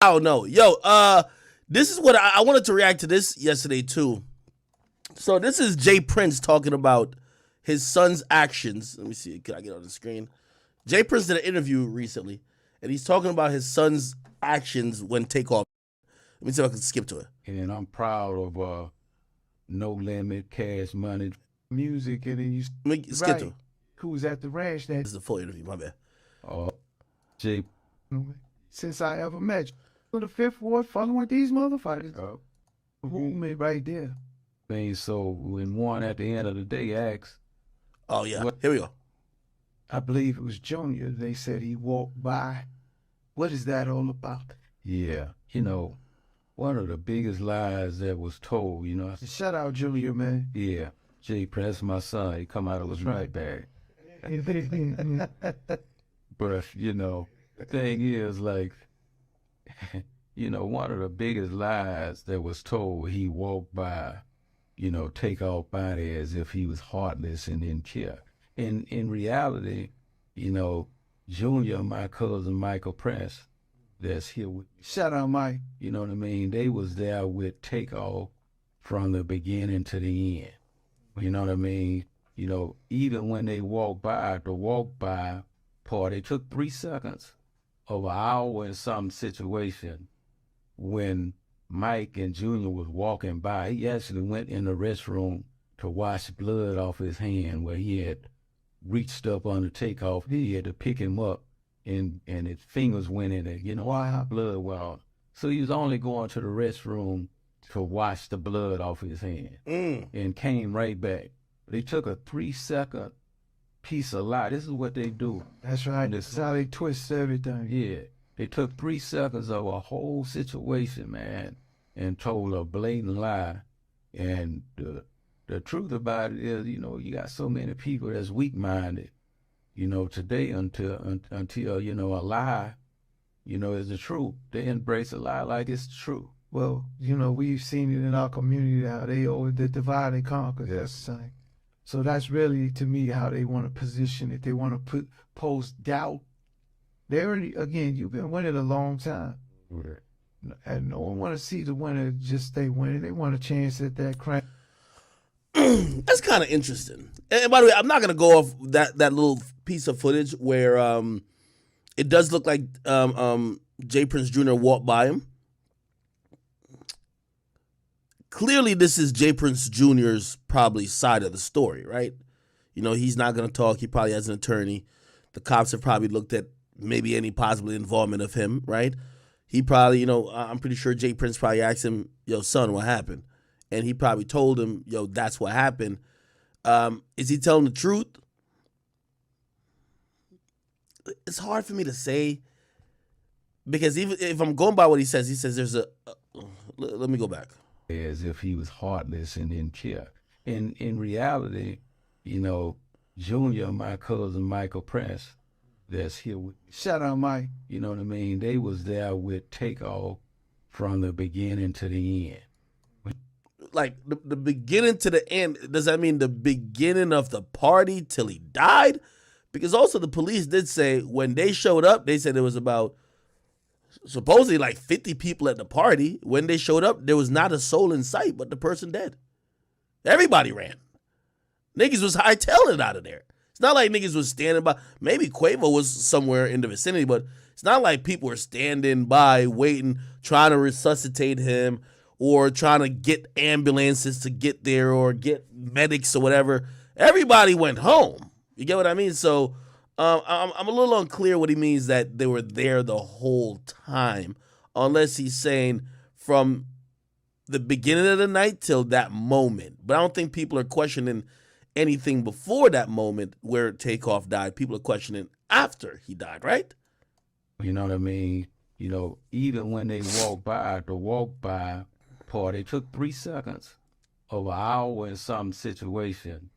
I don't know. Yo, this is what I wanted to react to this yesterday too. So this is Jay Prince talking about his son's actions. Let me see. Can I get on the screen? Jay Prince did an interview recently, and he's talking about his son's actions when Takeoff. Let me see if I can skip to it. And I'm proud of No Limit, Cash Money, music, and then you Let me skip to it. who was at the ranch that This is a full interview. My bad. Jay, since I ever met you. On the Fifth Ward, fucking with these motherfuckers. Me right there. So when one at the end of the day asked, Oh yeah, here we go. I believe it was Junior, they said he walked by. What is that all about? Yeah, one of the biggest lies that was told, Shout out Junior, man. Yeah, Jay Prince, my son, he come out of his right bag. But, the thing is, like, one of the biggest lies that was told, he walked by, Takeoff body as if he was heartless and didn't care. In reality, Junior, my cousin Michael Prince, that's here with me. Shout out Mike. You know what I mean? They was there with Takeoff from the beginning to the end. You know what I mean? Even when they walked by, the walk by part, it took 3 seconds of an hour in some situation when Mike and Junior was walking by. He actually went in the restroom to wash blood off his hand where he had reached up under Takeoff. He had to pick him up and his fingers went in it. Why blood well. So he was only going to the restroom to wash the blood off his hand and came right back. They took a 3-second piece of lie. This is what they do. That's right. This is how they twist everything. Yeah. They took 3 seconds of a whole situation, man, and told a blatant lie. And the truth about it is, you got so many people that's weak-minded, today until a lie, is the truth. They embrace a lie like it's true. Well, we've seen it in our community how they always divide and conquer. That's the same. So that's really, to me, how they want to position it. They want to post doubt. They already, again, you've been winning a long time. Right. And no one want to see the winner just stay winning. They want a chance at that crown. That's kind of interesting. And by the way, I'm not gonna go off that little piece of footage where it does look like Jay Prince Jr. walked by him. Clearly, this is Jay Prince Jr.'s probably side of the story, right? He's not gonna talk. He probably has an attorney. The cops have probably looked at maybe any possible involvement of him, right? He probably, I'm pretty sure Jay Prince probably asked him, yo, son, what happened? And he probably told him, yo, that's what happened. Is he telling the truth? It's hard for me to say because even if I'm going by what he says there's let me go back. As if he was heartless and didn't care. In reality, Junior, my cousin Michael Prince, that's here with me. Shout out Mike. You know what I mean? They was there with Takeoff from the beginning to the end. Like the beginning to the end, does that mean the beginning of the party till he died? Because also the police did say when they showed up, they said there was about supposedly like 50 people at the party. When they showed up, there was not a soul in sight but the person dead. Everybody ran. Niggas was hightailing it out of there. It's not like niggas was standing by. Maybe Quavo was somewhere in the vicinity, but it's not like people were standing by waiting, trying to resuscitate him or trying to get ambulances to get there or get medics or whatever. Everybody went home. You get what I mean? So I'm a little unclear what he means that they were there the whole time, unless he's saying from the beginning of the night till that moment. But I don't think people are questioning anything before that moment where Takeoff died. People are questioning after he died, right? You know what I mean? Even when they walked by, the walk by part, it took 3 seconds of an hour in some situation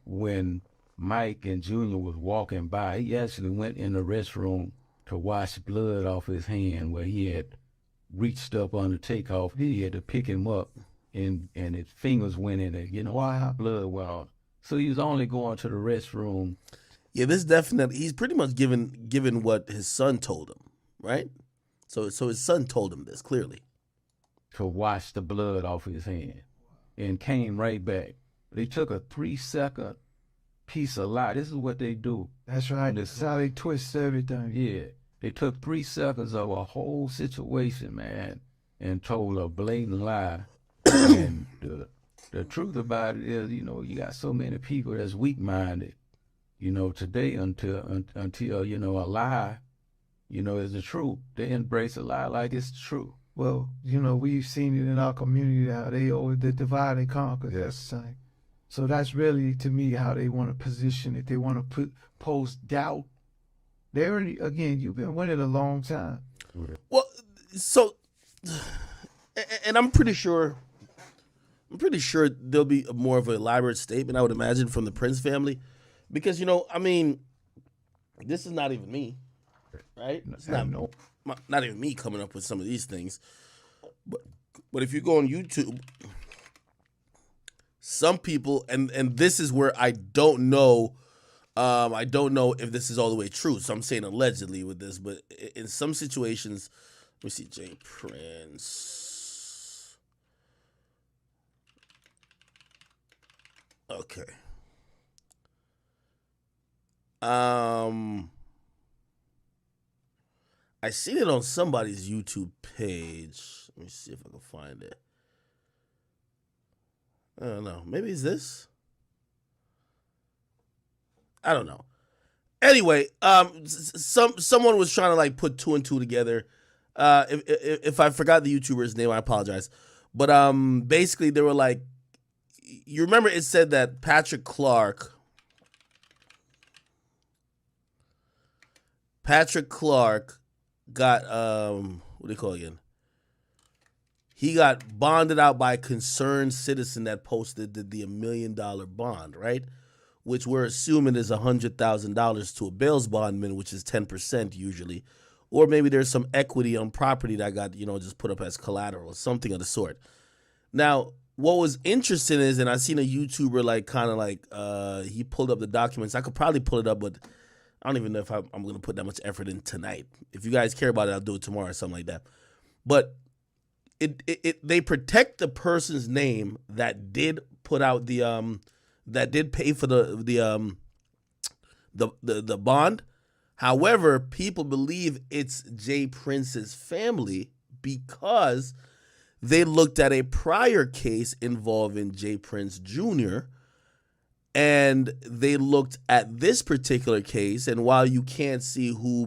when Mike and Junior was walking by. He actually went in the restroom to wash blood off his hand where he had reached up under Takeoff. He had to pick him up and his fingers went in it. Why blood well. So he was only going to the restroom. Yeah, this definitely, he's pretty much given what his son told him, right? So his son told him this clearly. To wash the blood off his hand, and came right back. They took a 3-second piece of lie. This is what they do. That's right. This is how they twist everything. Yeah. They took 3 seconds of a whole situation, man, and told a blatant lie. And the truth about it is, you know, you got so many people that's weak-minded, you know, today until you know, a lie, you know, is the truth. They embrace a lie like it's true. Well, you know, we've seen it in our community how they always divide and conquer. Yes. So that's really, to me, how they want to position it. They want to post doubt. They already, again, you've been winning a long time. Well, so, and I'm pretty sure there'll be more of an elaborate statement, I would imagine, from the Prince family, because, you know, I mean, this is not even me, right? It's not even me coming up with some of these things, but if you go on YouTube, some people, and this is where I don't know if this is all the way true, so I'm saying allegedly with this, but in some situations, let me see, Jay Prince. Okay. I seen it on somebody's YouTube page. Let me see if I can find it. I don't know. Maybe it's this. I don't know. Anyway, someone was trying to like put 2 and 2 together. If I forgot the YouTuber's name, I apologize. But basically they were like, you remember it said that Patrick Clark got what do you call it again? He got bonded out by a concerned citizen that posted the $1 million bond, right? Which we're assuming is $100,000 to a bail bondman, which is 10% usually. Or maybe there's some equity on property that got, you know, just put up as collateral or something of the sort. Now, what was interesting is, and I seen a YouTuber like kind of like, he pulled up the documents. I could probably pull it up, but I don't even know if I'm going to put that much effort in tonight. If you guys care about it, I'll do it tomorrow or something like that. But they protect the person's name that did put out the that did pay for the bond. However, people believe it's Jay Prince's family because they looked at a prior case involving Jay Prince Jr. and they looked at this particular case, and while you can't see who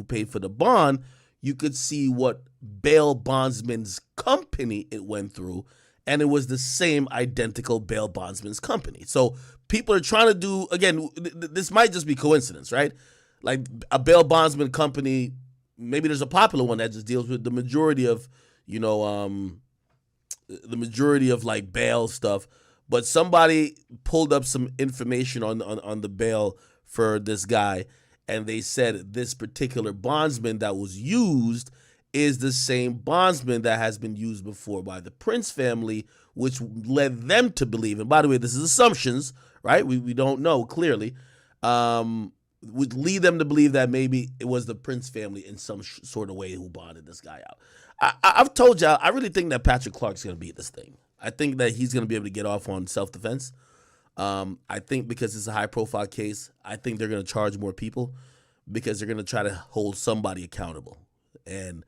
paid for the bond, you could see what bail bondsman's company it went through, and it was the same identical bail bondsman's company. So people are trying to do, again, this might just be coincidence, right? Like a bail bondsman company, maybe there's a popular one that just deals with the majority of, you know, the majority of like bail stuff. But somebody pulled up some information on the bail for this guy, and they said this particular bondsman that was used is the same bondsman that has been used before by the Prince family, which led them to believe, and by the way, this is assumptions, right? We don't know clearly, would lead them to believe that maybe it was the Prince family in some sort of way who bonded this guy out. I've told y'all, I really think that Patrick Clark's going to beat this thing. I think that he's going to be able to get off on self-defense. I think because it's a high-profile case, I think they're going to charge more people because they're going to try to hold somebody accountable. And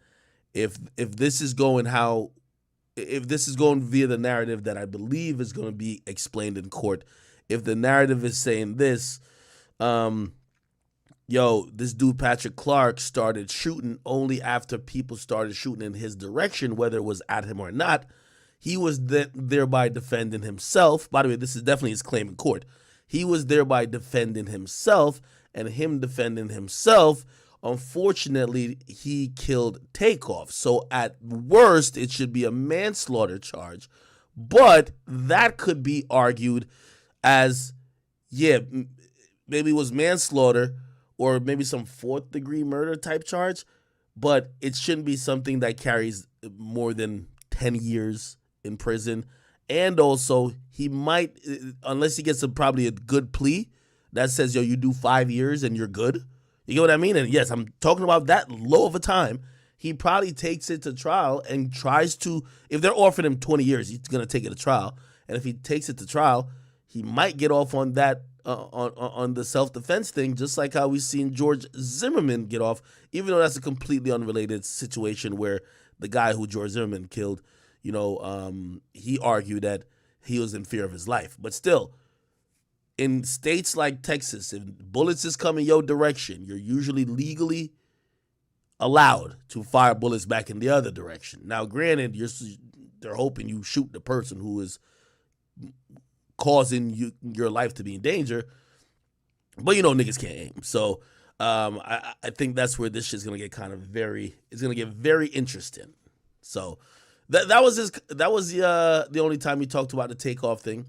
if this is going via the narrative that I believe is going to be explained in court, if the narrative is saying this, this dude Patrick Clark started shooting only after people started shooting in his direction, whether it was at him or not. He was thereby defending himself. By the way, this is definitely his claim in court. He was thereby defending himself, and him defending himself, unfortunately, he killed Takeoff. So at worst, it should be a manslaughter charge. But that could be argued as, maybe it was manslaughter or maybe some 4th-degree murder type charge. But it shouldn't be something that carries more than 10 years in prison. And also, he might, unless he gets probably a good plea that says, you do 5 years and you're good. You get what I mean? And yes, I'm talking about that low of a time. he probably takes it to trial and tries to. If they're offering him 20 years, he's gonna take it to trial. And if he takes it to trial, he might get off on that on the self-defense thing, just like how we've seen George Zimmerman get off, even though that's a completely unrelated situation where the guy who George Zimmerman killed, he argued that he was in fear of his life. But still, in states like Texas, if bullets is coming your direction, you're usually legally allowed to fire bullets back in the other direction. Now, granted, they're hoping you shoot the person who is causing your life to be in danger, but niggas can't aim. So I think that's where this shit's gonna get it's gonna get very interesting. So that was the only time he talked about the Takeoff thing.